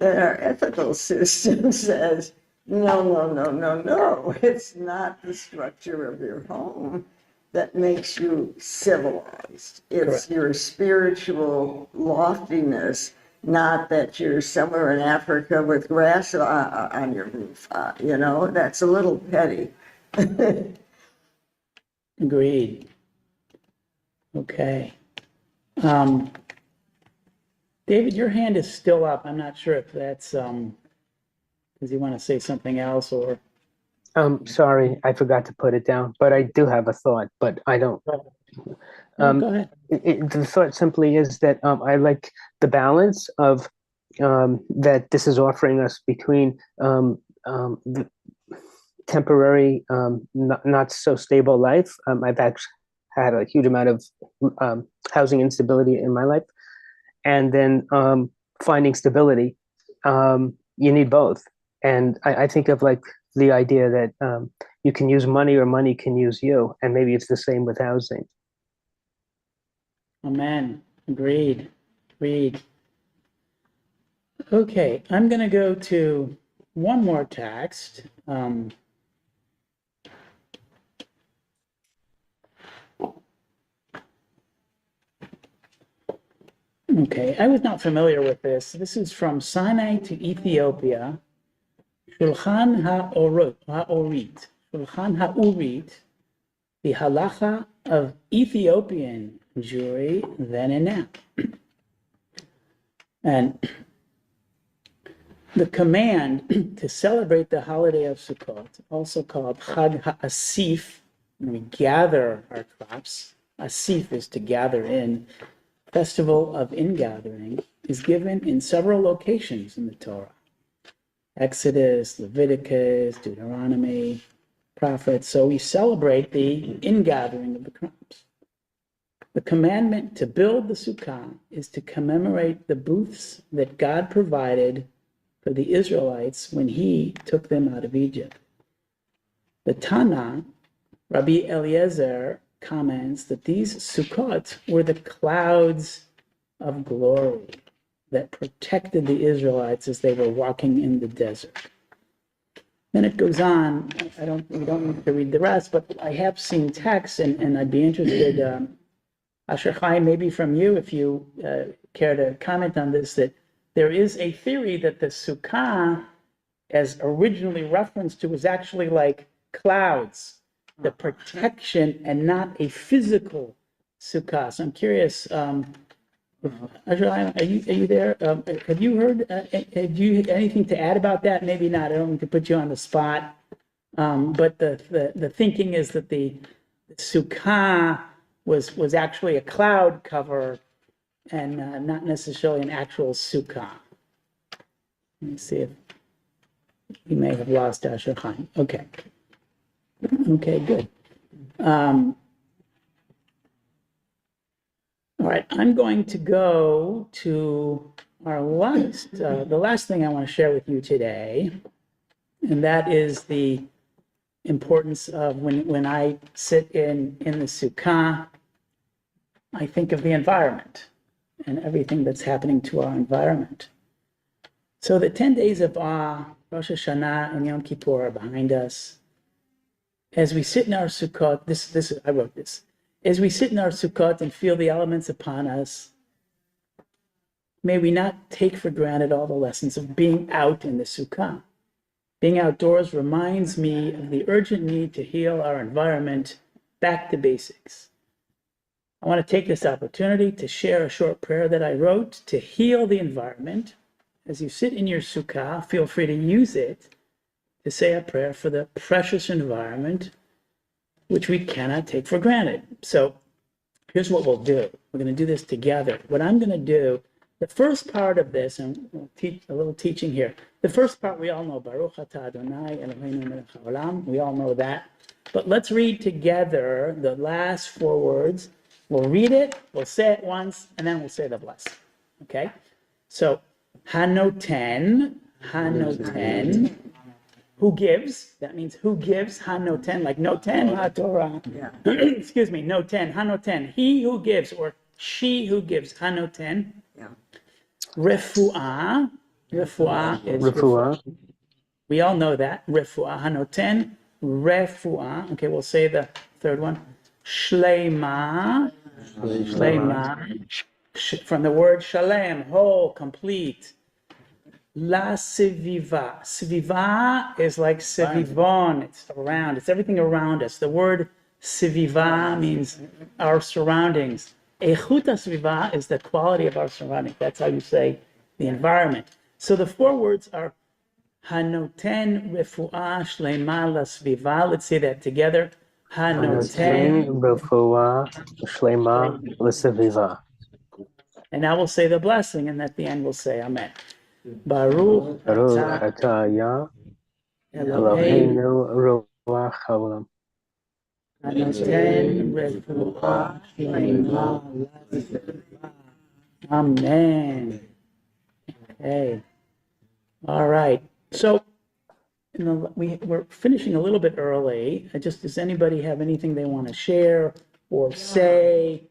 our ethical system says, no, it's not the structure of your home that makes you civilized. It's Correct. your spiritual loftiness, not that you're somewhere in Africa with grass on your roof. That's a little petty. Agreed. Okay. David, your hand is still up. I'm not sure if that's does he want to say something else or? Sorry, I forgot to put it down, but I do have a thought, but I don't. Go ahead. The thought simply is that I like the balance of that this is offering us between the temporary, not so stable life. I've actually had a huge amount of housing instability in my life, and then finding stability. You need both, and I think of like the idea that you can use money or money can use you, and maybe it's the same with housing. Amen. Agreed. Agreed. Okay, I'm going to go to one more text. Okay, I was not familiar with this. This is from Sinai to Ethiopia. Shulchan Ha'orit. Shulchan Ha'urit, the halacha of Ethiopian Jewry then and now. And the command to celebrate the holiday of Sukkot, also called Chag HaAsif, when we gather our crops, Asif is to gather in, festival of ingathering, is given in several locations in the Torah. Exodus, Leviticus, Deuteronomy, prophets. So we celebrate the ingathering of the crops. The commandment to build the sukkah is to commemorate the booths that God provided for the Israelites when he took them out of Egypt. The Tana, Rabbi Eliezer, comments that these sukkot were the clouds of glory that protected the Israelites as they were walking in the desert. Then it goes on. We don't need to read the rest, but I have seen texts, and I'd be interested, Asher Chaim, maybe from you, if you care to comment on this, that there is a theory that the sukkah, as originally referenced to, was actually like clouds, the protection, and not a physical sukkah. So I'm curious, Asher Chaim, are you there? Have you heard? Have you anything to add about that? Maybe not. I don't mean to put you on the spot, but the thinking is that the sukkah was actually a cloud cover and not necessarily an actual sukkah. Let me see if we may have lost Asher Chaim. Okay. Okay, good. All right, I'm going to go to our the last thing I want to share with you today, and that is the importance of when I sit in the sukkah, I think of the environment and everything that's happening to our environment. So the 10 days of awe, Rosh Hashanah and Yom Kippur are behind us. As we sit in our sukkot, I wrote this. As we sit in our sukkot and feel the elements upon us, may we not take for granted all the lessons of being out in the sukkah. Being outdoors reminds me of the urgent need to heal our environment back to basics. I want to take this opportunity to share a short prayer that I wrote to heal the environment. As you sit in your sukkah, feel free to use it to say a prayer for the precious environment, which we cannot take for granted. So here's what we'll do. We're going to do this together. What I'm going to do, the first part of this, and we'll teach a little teaching here. The first part we all know, Baruch atah Adonai Eloheinu melech haolam. We all know that. But let's read together the last 4 words. We'll read it, we'll say it once, and then we'll say the blessing. Okay? So, Hanoten, who gives? That means who gives? Hanoten, like Noten HaTorah. Yeah. Excuse me, Noten, Hanoten. He who gives, or she who gives, Hanoten. Yeah. Refuah is refuah. We all know that. Refuah, Hanoten, refuah. Okay, we'll say the third one. Shleima, from the word shalem, whole, complete. La Seviva. Seviva is like Sevivon, it's around, it's everything around us. The word Seviva means our surroundings. Echut Seviva is the quality of our surroundings. That's how you say the environment. So the 4 words are Hanoten Refuah Shleima La Seviva. Let's say that together. Hanoten Refuah Shlema L'Seviva. And now we'll say the blessing, and at the end we'll say Amen. Baruch atah Yah Eloheinu Ruach Haolam. Hanoten Refuah Shleima. Amen. Okay. All right. So we're finishing a little bit early. Does anybody have anything they want to share or say?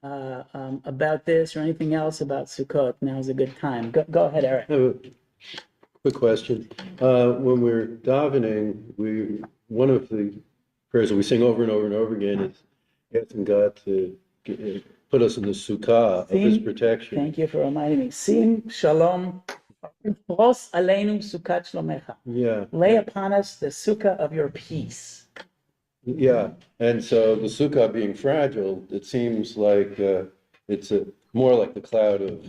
about this or anything else about Sukkot, now's a good time. Go ahead, Eric. I have a quick question. When we're davening, one of the prayers that we sing over and over and over again is asking God to put us in the sukkah of His protection. Thank you for reminding me. Sim shalom, pros aleinu sukkot shlomecha. Yeah. Lay upon us the sukkah of your peace. Yeah, and so the sukkah being fragile, it seems like it's more like the cloud of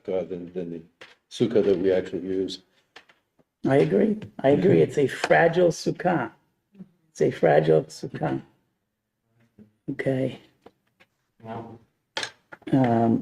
God than the sukkah that we actually use. I agree. It's a fragile sukkah. Okay.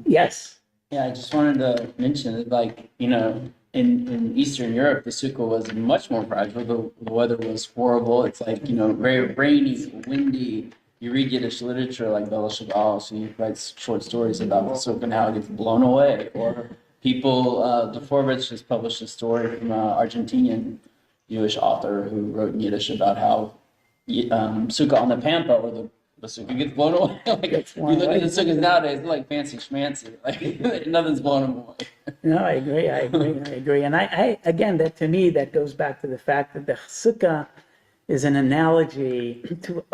Yes. Yeah, I just wanted to mention that, like, in Eastern Europe, the sukkah was much more fragile. The weather was horrible. It's like, very rainy, windy. You read Yiddish literature like Bela Shabal, so he writes short stories about the sukkah and how it gets blown away. Or people, Dvorovich just published a story from an Argentinian Jewish author who wrote in Yiddish about how sukkah on the Pampa, or the sukkah gets blown away. Like, you look at the sukkahs nowadays, they're like fancy schmancy. Like, nothing's blown them away. No, I agree. And I again, that to me, that goes back to the fact that the sukkah is an analogy to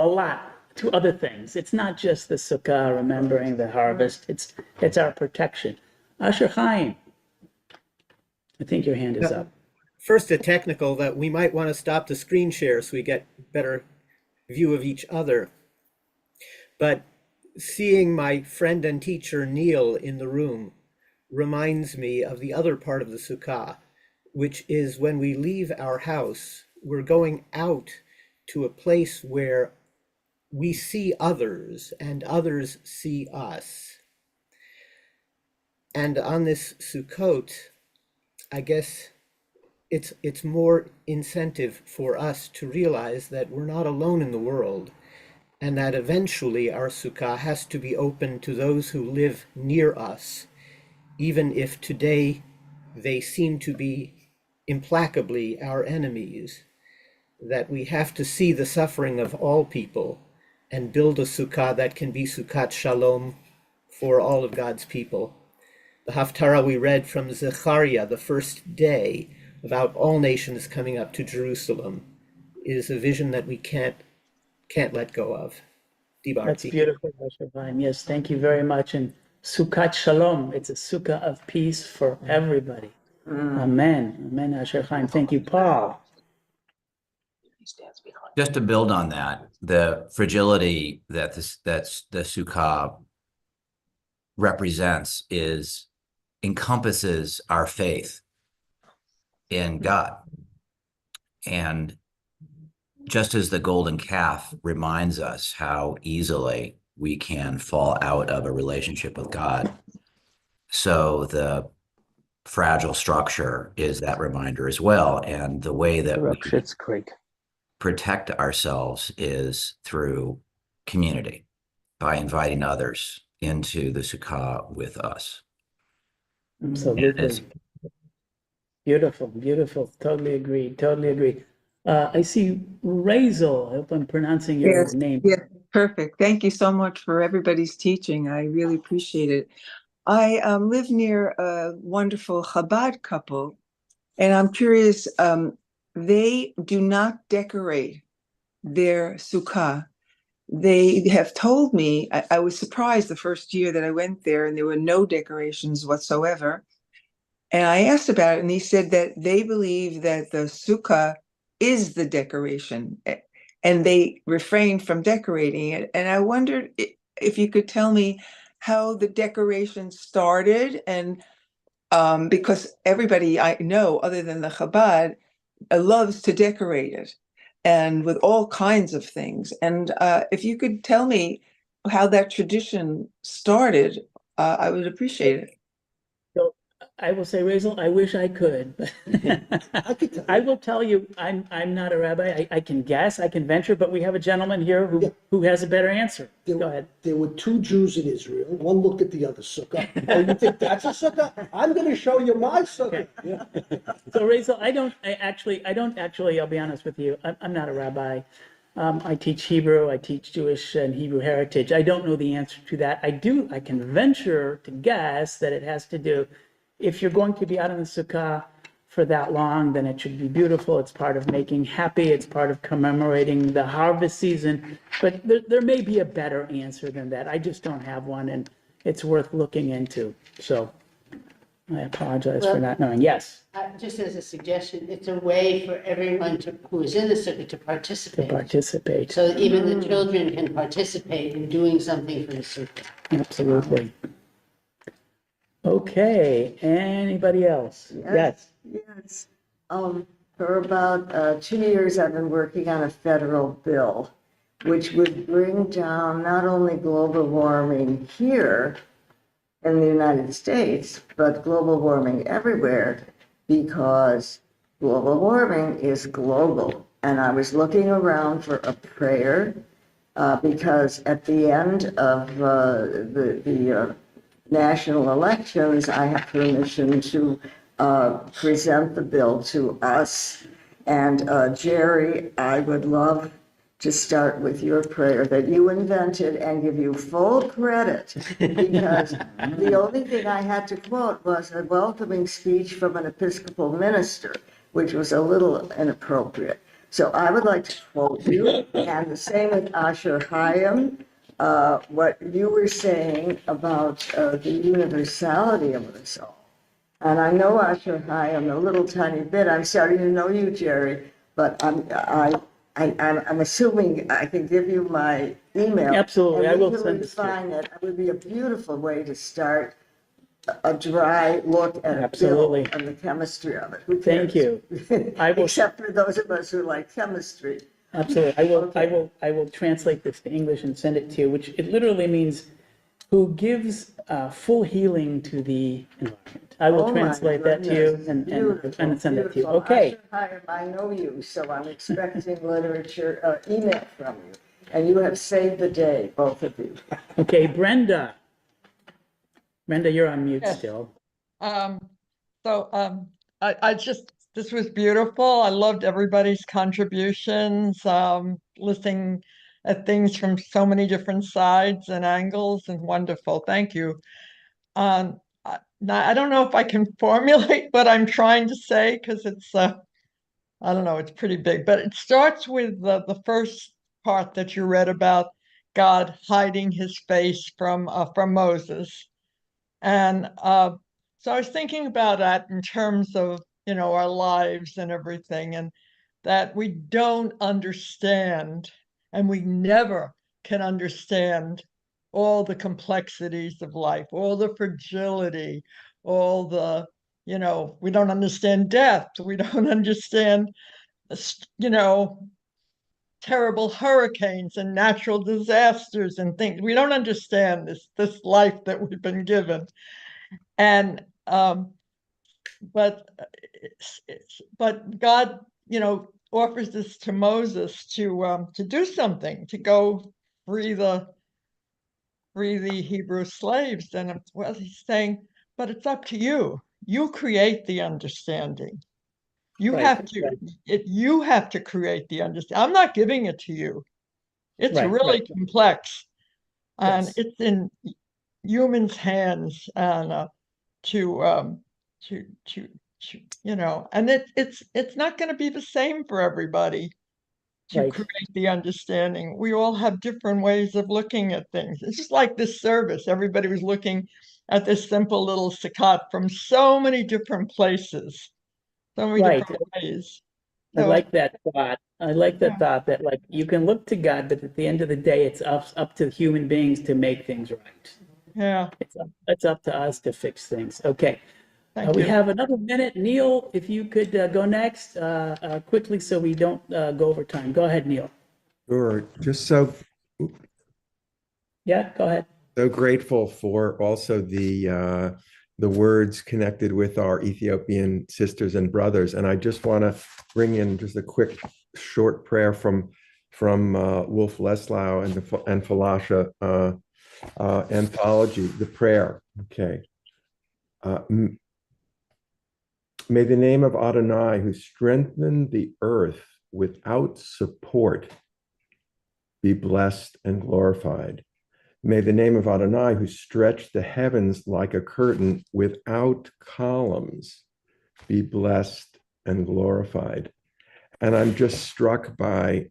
to other things. It's not just the sukkah remembering the harvest. It's our protection. Asher Chaim, I think your hand is up. First, a technical that we might want to stop the screen share so we get better view of each other. But seeing my friend and teacher Neil in the room reminds me of the other part of the sukkah, which is when we leave our house, we're going out to a place where we see others and others see us. And on this Sukkot, I guess it's more incentive for us to realize that we're not alone in the world, and that eventually our sukkah has to be open to those who live near us, even if today they seem to be implacably our enemies, that we have to see the suffering of all people and build a sukkah that can be sukkot shalom for all of God's people. The Haftarah we read from Zechariah, the first day, about all nations coming up to Jerusalem, is a vision that we can't let go of. That's beautiful, Asher Chaim. Yes, thank you very much. And Sukkot Shalom, it's a sukkah of peace for everybody. Amen. Amen, Asher Chaim. Thank you, Paul. Just to build on that, the fragility that that's the sukkah represents encompasses our faith in God. And just as the golden calf reminds us how easily we can fall out of a relationship with God, so the fragile structure is that reminder as well. And the way that we protect ourselves is through community, by inviting others into the sukkah with us. Absolutely. Beautiful. Totally agree. I see Razel. I hope I'm pronouncing your name. Yes, perfect. Thank you so much for everybody's teaching. I really appreciate it. I live near a wonderful Chabad couple, and I'm curious, they do not decorate their sukkah. They have told me, I was surprised the first year that I went there, and there were no decorations whatsoever. And I asked about it, and he said that they believe that the sukkah is the decoration, and they refrain from decorating it. And I wondered if you could tell me how the decoration started, and because everybody I know, other than the Chabad, loves to decorate it, and with all kinds of things. And if you could tell me how that tradition started, I would appreciate it. So I will say, Razel, I wish I could. I will tell you, I'm not a rabbi. I can guess, I can venture, but we have a gentleman here who has a better answer. Go ahead. There were two Jews in Israel. One looked at the other sukkah. Oh, you think that's a sukkah? I'm going to show you my sukkah. Yeah. So Razel, I don't actually, I'll be honest with you. I'm not a rabbi. I teach Hebrew, I teach Jewish and Hebrew heritage. I don't know the answer to that. I can venture to guess that it has to do, if you're going to be out in the sukkah for that long, then it should be beautiful. It's part of making happy. It's part of commemorating the harvest season. But there may be a better answer than that. I just don't have one, and it's worth looking into. So I apologize for Well, not knowing. Yes, Just as a suggestion, it's a way for everyone who is in the sukkah to to participate. participate. So that even the children can participate in doing something for the sukkah. Absolutely. Okay, anybody else? Yes. Yes. For about 2 years, I've been working on a federal bill, which would bring down not only global warming here in the United States, but global warming everywhere, because global warming is global. And I was looking around for a prayer, because at the end of the national elections, I have permission to present the bill to us. And Jerry, I would love to start with your prayer that you invented and give you full credit, because the only thing I had to quote was a welcoming speech from an Episcopal minister, which was a little inappropriate. So I would like to quote you, and the same with Asher Hayim, what you were saying about the universality of us all. And I know Asher Hayim a little tiny bit. I'm starting to know you, Jerry, but I'm assuming I can give you my email. Absolutely, I and we will can send this to you. refine it. It would be a beautiful way to start a dry look at a bill Absolutely. and the chemistry of it. Who Thank cares? you. I will, Except for those of us who like chemistry. absolutely. I will translate this to English and send it to you, which it literally means who gives full healing to the environment. I will Oh, my translate that to you goodness. and Beautiful, send that to you. beautiful. Okay. Asher Hayim, I know you, so I'm expecting literature, email from you. And you have saved the day, both of you. Okay, Brenda. Brenda, you're on mute Yes. still. I just, this was beautiful. I loved everybody's contributions, listening at things from so many different sides and angles, and wonderful. Thank you. Now, I don't know if I can formulate what I'm trying to say, because it's, I don't know, it's pretty big, but it starts with the first part that you read about God hiding his face from Moses. And so I was thinking about that in terms of, our lives and everything, and that we don't understand, and we never can understand all the complexities of life, all the fragility, all the, we don't understand death. We don't understand, terrible hurricanes and natural disasters and things. We don't understand this life that we've been given. And but God, offers this to Moses to do something, to go free the Hebrew slaves. And well, he's saying, but it's up to you. You create the understanding. You Right, have to you have to create the understanding. I'm not giving it to you. It's really complex, and Yes. it's in humans' hands, and to and it's not going to be the same for everybody to Right. create the understanding. We all have different ways of looking at things. It's just like this service. Everybody was looking at this simple little sakat from so many different places, so many Right. different ways. I So like that thought. I like that thought that like you can look to God, but at the end of the day, it's up to human beings to make things right. yeah, It's up to us to fix things. Okay. thank We you. have another minute. Neil, if you could go next quickly so we don't go over time. Go ahead, Neil. Sure. Just so Yeah, go ahead. grateful for also the words connected with our Ethiopian sisters and brothers. And I just want to bring in just a quick short prayer from Wolf Leslau and Falasha anthology, the prayer. Okay. May the name of Adonai, who strengthened the earth without support, be blessed and glorified. May the name of Adonai, who stretched the heavens like a curtain without columns, be blessed and glorified. And I'm just struck by,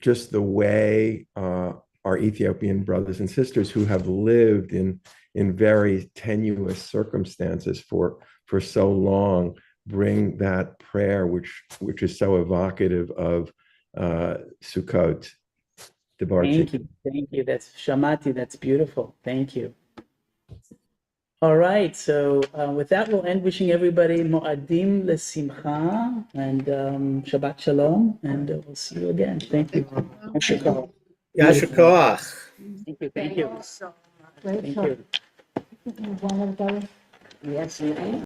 just the way our Ethiopian brothers and sisters who have lived in very tenuous circumstances for so long bring that prayer, which is so evocative of Sukkot. Thank you. That's Shamati. That's beautiful. Thank you. All right. So with that, we'll end wishing everybody Mo'adim Lesimcha and Shabbat Shalom, and we'll see you again. Thank you. Yasher koach. Thank you. Thank you. So much. Thank you. Yes, ma'am.